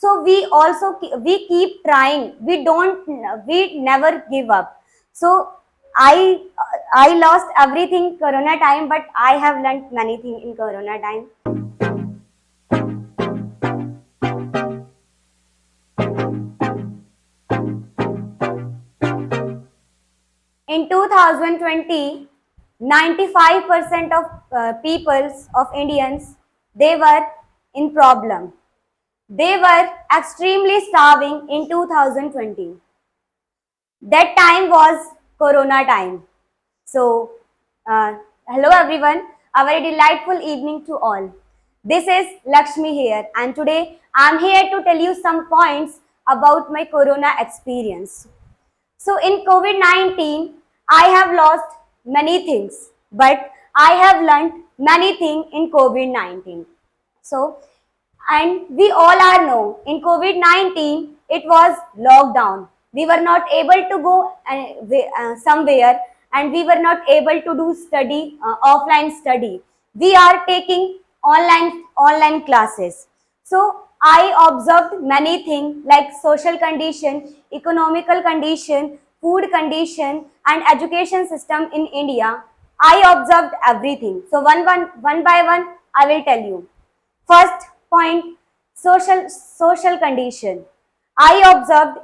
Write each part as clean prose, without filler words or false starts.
So we keep trying. We never give up. So i I lost everything corona time, but I have learned many things in corona time. In 2020, 95% of peoples of Indians, they were in problem. They were extremely starving in 2020. That time was Corona time. So, uh, hello everyone. A very delightful evening to all. This is Lakshmi here, and today I'm here to tell you some points about my Corona experience. So in COVID-19, I have lost many things, but I have learned many things in COVID-19. So, and we all are know in COVID-19, it was lockdown. We were not able to go somewhere, and we were not able to do study, offline study. We are taking online classes. So I observed many things like social condition, economical condition, food condition, and education system in India. I observed everything. So one by one, I will tell you. First point, social condition. I observed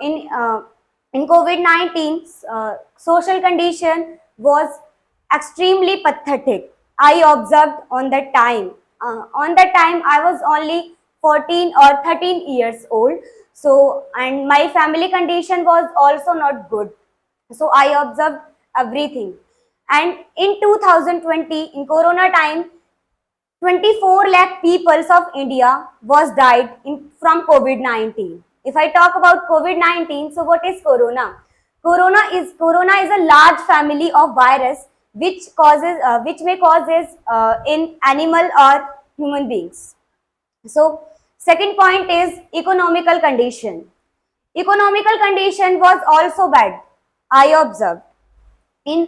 in COVID-19, social condition was extremely pathetic. I observed on that time. On that time, I was only 14 or 13 years old. So, and my family condition was also not good. So I observed everything. And in 2020, in Corona time, 24 lakh people of India was died from COVID-19. If I talk about COVID-19, so what is Corona? Corona is a large family of virus which may causes in animal or human beings. So second point is economical condition. Economical condition was also bad. I observed in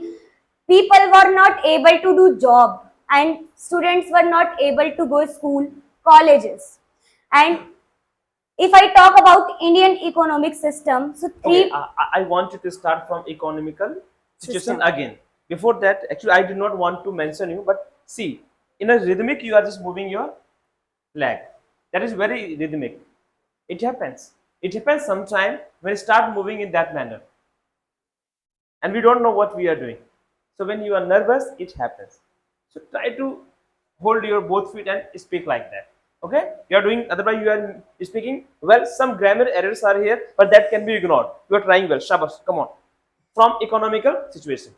people were not able to do job, and students were not able to go school, colleges. And if I talk about Indian economic system, so Okay, three I want you to start from economical situation system. again. Before that, actually, I do not want to mention you, but see, in a rhythmic, you are just moving your leg. That is very rhythmic. It happens. It happens sometime when you start moving in that manner, and we don't know what we are doing. So when you are nervous, it happens. So try to hold your both feet and speak like that. Okay, you are doing, otherwise you are speaking well. Some grammar errors are here, but that can be ignored. You are trying well. Shabash, come on. From economical situation.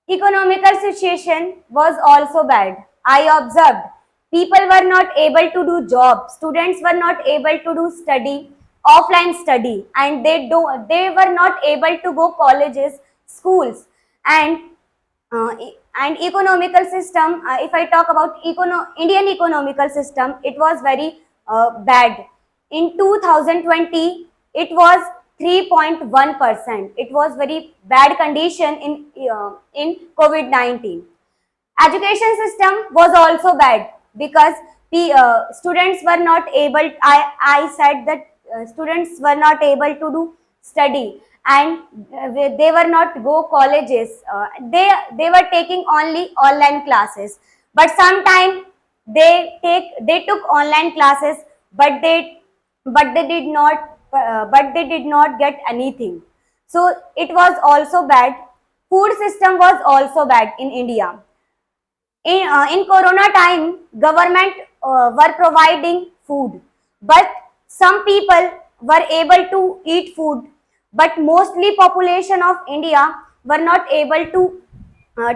Economical situation was also bad. I observed people were not able to do job, students were not able to do study, offline study, and they were not able to go colleges, schools, and and economical system. If I talk about Indian economical system, it was very bad. In 2020, it was 3.1%. It was very bad condition in COVID-19. Education system was also bad because the students were not able. I said that students were not able to do study, and they were not go colleges. They were taking only online classes, but sometime they took online classes, but they did not get anything. So it was also bad. Food system was also bad in India. In corona time, government were providing food, but some people were able to eat food, but mostly population of India were not able to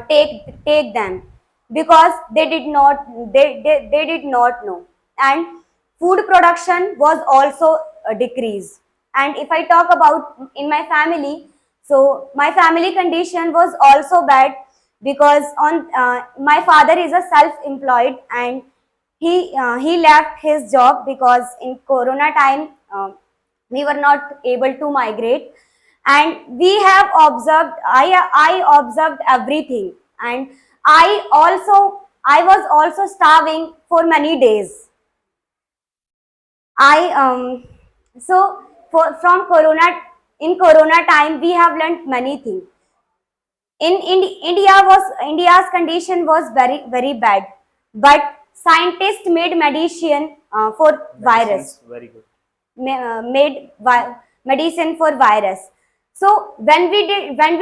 take them because they did not know. And food production was also decreased. And if I talk about in my family, so my family condition was also bad because on my father is a self-employed, and he left his job because in corona time we were not able to migrate. And we have observed, I observed everything. And I was also starving for many days. I so from corona, in corona time we have learned many things. India's condition was very bad, but scientists made medicine for virus, Medicines, very good. medicine for virus. So when we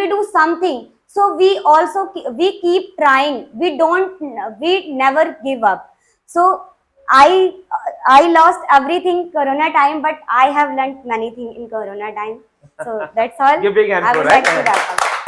do something, so we also we keep trying, we never give up. So i I lost everything corona time, but I have learned many things in corona time. So that's all. Give big hand I for would like to that. wrap up.